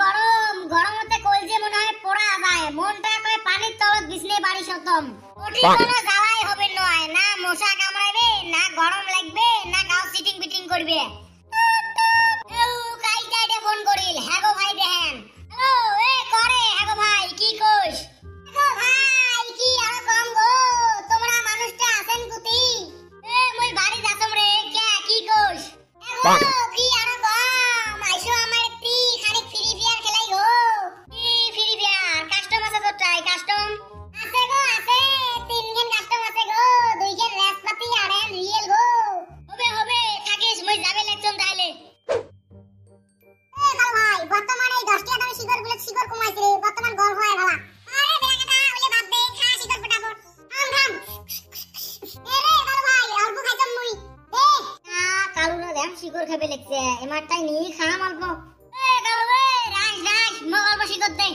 গরম গরমতে কলজে মনে হয় পোড়া যায় মনটা কয় পানির তলত বিছলে বাড়ি শতম ওটি কোনো জ্বালাই হবে নয় না মশা কামড়াবে না গরম লাগবে না গাও সিটিং বিটিং করবে এও কাইটাইতে ফোন করিল হ্যাগো ভাই দেখেন হ্যালো এ করে হ্যাগো ভাই কি কইস হ্যাগো ভাই কি আর কম গো তোমরা মানুষটা আছেন কুতি এ মই বাড়ি যাতম রে কে কি কইস হ্যাগো কি আর কম আইসো আমার তি খালি ফ্রি ফায়ার খেলাই গো কি ফ্রি ফায়ার কাস্টম আছে তো ট্রাই কাস্টম আছে গো আছে তিনজন কাস্টম আছে গো দুইজন রেসপাতি আর এন রিয়েল গো হবে থাকিস মই যাবে লেকচন তাইলে এ কাল ভাই বর্তমানে এই 10 টাকা দামে শিকড় কমাইছে রে বর্তমান গর্ব হয় ভালা আরে বেলাকাটা ওলে বাদ দে খা শিকড় ফটাফট থাম এ রে কাল ভাই অল্প খাইতাম মুই এ কালু না দেখ শিকড় খাবে লেগছে এমারটাই নি খাম অল্প এ কালু রে রাজ মো অল্প শিকড় দে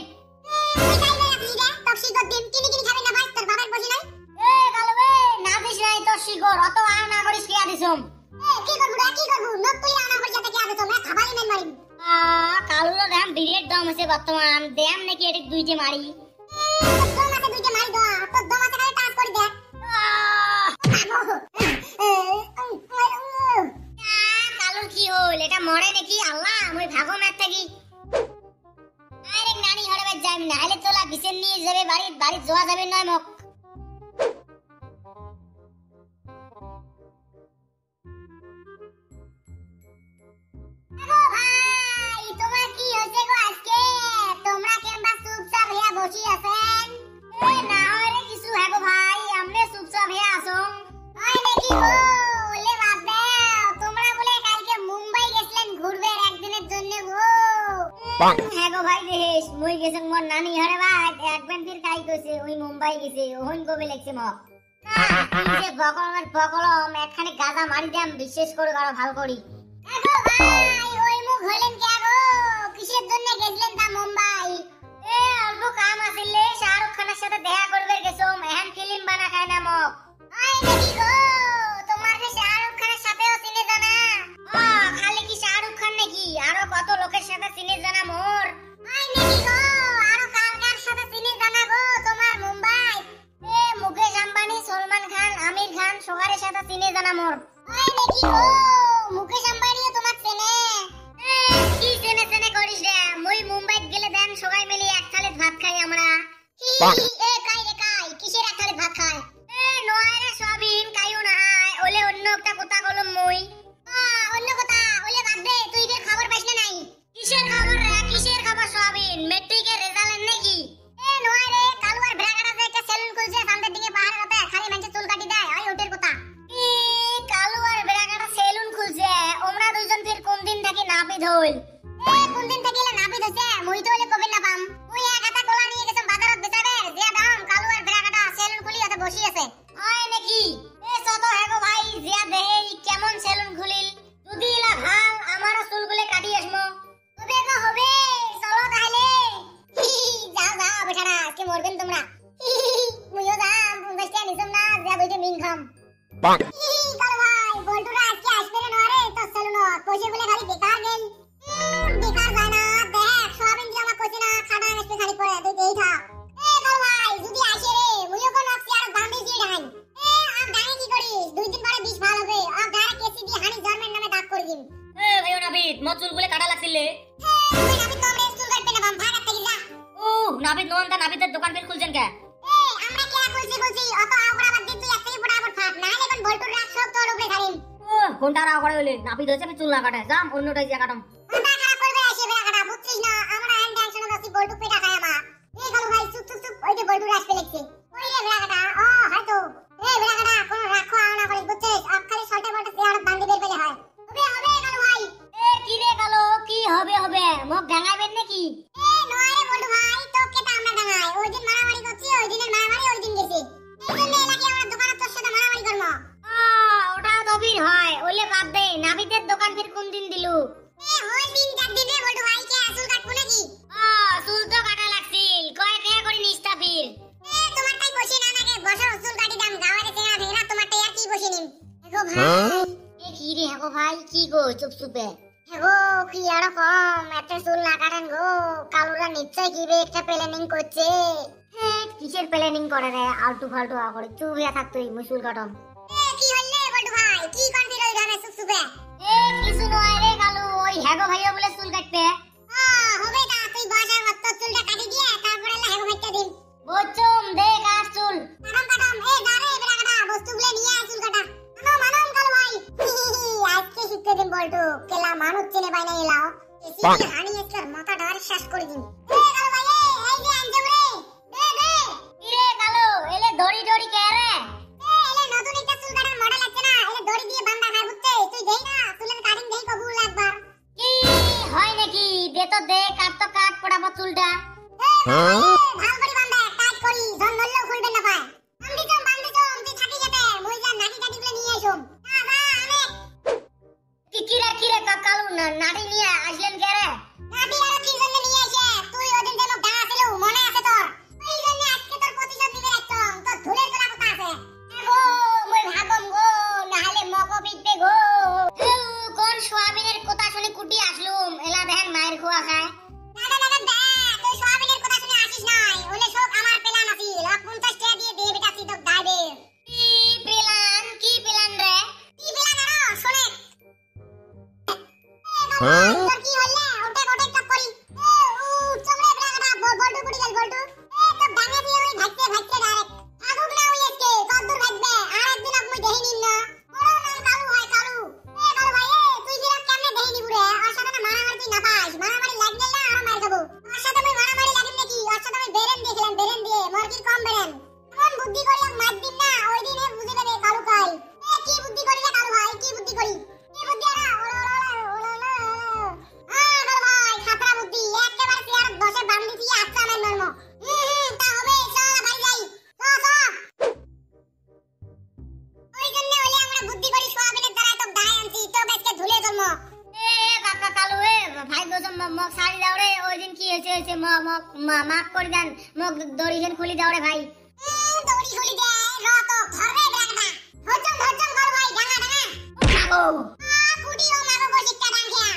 ওই তাইলে আপনি রে তক শিকড় দিন কিনি খাবেন না ভাই তোর বাবার বসি নাই এ কালু রে না দিস নাই তোর শিকড় অত আর না করিস কি আদিছম এ কি করবু নক কইরা না করিস তে কি আদিছম না খাবারই মেন মারিম কালুর দাম বিরেট দাম আছে বর্তমান দাম নাকি এটা দুইটে মারি তোর মাথা দুইটে মারি দাও তোর দম আছে খালি টাচ করে দেখ কালুর কি হল এটা মরে নাকি আল্লাহ মই ভাগো মার থাকি আরে নানি ঘরে বাই যাই না আইলে তোলা বিছেন নিয়ে যাবে বাড়ি যাওয়া যাবে নয় মক বসি আছেন এ না হরে কিছু হ্যাগো ভাই আমনে চুপচাপ হে আসং হয় নাকি গো ওলে বাদ দাও তোমরা বলে কালকে মুম্বাই গেছিলেন ঘুরবে একদিনের জন্য গো হ্যাগো ভাই দেশ মই গেছং মোর নানি হরে ভাই একবার ফির কাই কইছে ওই মুম্বাই গেছে ওহন কবে লাগছে মক যে বকলম একখানে গাজা মারি দাম বিশ্বাস করে গাড়ো ভাল করি হ্যাগো ভাই ওই মুখ হলেন কে গো কিসের জন্য গেছিলেন তা মুম্বাই এ অল্প কাম আছিলে শাহরুখ খানের সাথে দেখা করবে গেছম এখন ফিল্ম বানা খায় না মক আই নাকি গো তোমার যে শাহরুখ খানের সাথেও চিনে জানা খালি কি শাহরুখ খান নাকি আরো কত লোকের সাথে চিনে জানা মোর আই নাকি গো আরো কার সাথে চিনে জানা গো তোমার মুম্বাই এ মুকেশ আম্বানি সলমান খান আমির খান সবার সাথে চিনে জানা মোর আই নাকি গো মুকেশ আম্বানিও তোমার চেনে কি চেনে করিস রে মই মুম্বাইত গেলে দেন সবাই মিলে এক থালি ভাত খাই আমরা এ কাই কিসের এক থালি ভাত খায় এ নয় রে সবিন কাইও না আয় ওলে অন্য একটা কথা কলম মই অন্য কথা ওলে বাদ দে তুই যে খবর পাইছ না নাই কিসের খবর সবিন মেট্রিকের রেজাল্ট নাকি এ নয় রে কালুয়ার ব্রাগাটা যে একটা সেলুন খুলছে সামনের দিকে পাহাড় হতে খালি মানুষ চুল কাটি দেয় ওই ওটের কথা কালুয়ার ব্রাগাটা সেলুন খুলছে ওমরা দুইজন ফির কোন দিন থাকি নাপিত হইল এ কোন দিন থাকিলে নাপিত হইছে মই তো হলে কবে না পাম ওই এক হাতা কলা নিয়ে গেছম বাজারত বেচাবে যে দাম কালুয়ার ব্রাগাটা সেলুন খুলি হতে বসি আছে হয় নাকি এ সত হেগো ভাই জিয়া দেহে কেমন সেলুন খুলিল যদি ইলা ভাল আমারও চুলগুলো কাটি আসমো হবে গো হবে চলো তাহলে যাও বেটারা আজকে মরবেন তোমরা মুইও যাম 50 টাকা নিছম না যা বইতে মিন খাম কালু ভাই বলটুরা আজকে আসবে না রে তো সেলুনত পয়সা গুলো খালি বেকার গেল বেকার যায় না দেখ সবিন যে আমার কইছে না খানা আসবে খালি পড়ে তুই দেই থাক এ কালু ভাই যদি আসে রে মুইও কোন নকশি আর দাম দিয়ে ডাইন এ আর ডাইন কি করিস দুই দিন পরে 20 ভালো হবে আর গায়ে কেসি দিয়ে হানি জন্মের নামে দাগ করে দিম এ ভাইও নাবিদ মত চুলগুলো কাটা লাগছিলে তুই নাবিদ তোমরে চুল কাটবে না বাম ভাগ আটকে যা ও নাবিদ নন্দা নাবিদের দোকান ফের খুলছেন কে এ আমরা কে কইছি অত আওড়া বাদ দি তুই একটাই ফটাফট ফাট না হলে কোন বলটুর রাখ সব তোর উপরে ধারিম ও কোনটা রাও করে হইলে নাবিদ হইছে আমি চুল না কাটে যাম অন্যটাই যা কাটম কোনটা খারাপ করবে এসে বেলা কাটা বুঝছিস না আমরা এন্ড টেনশন করছি বলটু পেটা খায় আমা এই কালু ভাই চুপ ওই যে বলটুর আসবে লাগছে ওই রে বেলা কাটা হয়তো এই বেলা কাটা কোন রাখো আওনা করে বুঝছিস আপ খালি সল্টে বলটে চেয়ারত বান্ধি বের পেলে হয় হবে কালু ভাই এ কি রে কালু কি হবে মুখ ভাঙাইবেন নাকি এ নয় রে বলটু ভাই তো কেটা আমরা ভাঙাই ওই দিন মারামারি করছি ওই দিনের মারামারি ওই দিন গেছে এই জন্য এলাকি আমরা দোকানে তোর সাথে মারামারি করব ওটাও তো ভিড় হয় ওলে বাদ দে নাবিদের দোকান ফির কোন দিন দিলু এ হই 3-4 দিনে বলটু ভাই কে চুল কাটবো নাকি চুল তো কাটা লাগছিল কয় টাকা করে নিস্তা ফির এ তোমারটাই বসে না নাকি বসো চুল কাটি দাম গাওয়ারে চেনা ভেরা তোমারটাই আর কি বসে নিম এগো ভাই এ কি রে হেগো ভাই কি গো চুপচুপে হেগো কি আর কম এত চুল না কাটেন গো, কালুরা নিশ্চয় কি বে একটা প্ল্যানিং করছে। কিসের প্ল্যানিং করে রে, আলতু ফালতু করে চুপ হয়ে থাক তুই, মুই চুল কাটম। কি হইলে বড় ভাই, কি করবি ওই গানে চুপচুপে? কিছু নয় রে কালু, ওই হ্যাগো ভাইয়া বলে চুল কাটতে। হবে না, তুই বাসার মত চুলটা কাটি দিয়ে তারপরে হ্যাগো ভাইটা দিন। বুঝছুম, দে কাট চুল। কাটম যা রে বেড়া কাটা, বস্তুগুলো নিয়ে আয় চুল কাটা। মানম কালু ভাই। আজকে শিখতে দিন বলটু, কেলা মানুষ চিনে পাই না এলাও। এসি হানি এসর মাথা ডারে শেষ করে দিন। কালু ভাই, এই যে আনজম রে, দে কি রে কালু, এলে দড়ি দড়ি কে রে? এলে নতুন একটা চুল কাটার মডেল আছে না, এলে দড়ি দিয়ে বান্ধা খায় বুঝতে, তুই দেই না চুলের কাটিং দেই কবুল একবার। কি হয় নাকি, দে তো দে, কাট তো কাট পড়াবো চুলটা। ভাল করে বান্ধা, টাইট করি, জন ধরলেও খুলবে না পায়। বান্দিচম তুই থাকি যেতে, মুই যা নাটি কাটি বলে নিয়ে আইছম। না আমি কি রে কালু, নাটি নিয়ে আসলেন কে রে? নাটি আর কি জন্য নিয়ে আইছে, তুই ওদিন যেন ডাঙা ছিল মনে আছে তোর? ওই জন্য আজকে তোর প্রতিশোধ নিতে রাখছম, তোর ধুলের তোলা কথা আছে। গো মই ভাগম গো, নাহলে মকো পিটবে গো। কোন সোয়াবিনের কথা শুনে কুটি আসলুম, এলা দেখেন মায়ের খোয়া খায়। না তুই সোয়াবিনের কথা শুনে আসিস নাই, ওলে সব আমার প্ল্যান আছিল, 50 টাকা দিয়ে দে বেটা তুই তো দাইবে। কি প্ল্যান রে? কি প্ল্যান আরো শুনে? তোর কি হইলে ওটা টপ করি। চমড়ে বেড়া বলটু কুটি গেল বলটু। তো ডাঙে দিয়ে ওই ভাগতে ডাইরেক্ট আগুক না ওই আজকে কত দূর ভাগবে, আর একদিন আপনি দেহি নিন না। বড় নাম কালু ভাই কালু। কালু ভাই তুই বিরাট কেমনে দেহি নিবু রে, ওর সাথে না মারামারি তুই না পাস, মারামারি লাগলে না আর মার খাবো। ওর সাথে আমি মারামারি লাগিম নাকি, ওর সাথে আমি বেরেন দেখলাম, বেরেন দিয়ে মুরগির কম বেরেন। কোন বুদ্ধি করি মার দিন না, ওই দিনে বুঝে নেবে কালু কই। কি বুদ্ধি করি রে কালু ভাই, কি বুদ্ধি করি? কি বুদ্ধি আরা কালু ভাই খাতরা বুদ্ধি, একেবারে চেয়ার বসে বান্দি দিয়ে আচ্ছা নাই মরমো। তা হবে, চল বাড়ি যাই। ওই জন্য হলে আমরা বুদ্ধি করি, সোয়াবিনের দ্বারা তো দাই আনছি, তো আজকে ধুলে জন্ম। কাকা কালু ভাই বসম মক সারি দাও রে, ওই দিন কি হয়েছে মাফ করে দেন, মক দড়িজন খুলি দাও রে ভাই। দড়ি খুলি দে র তো ধরে বেড়া হজম করো ভাই, ডাঙা কুটিও মাগো বসিটা ডাঙ্গিয়া।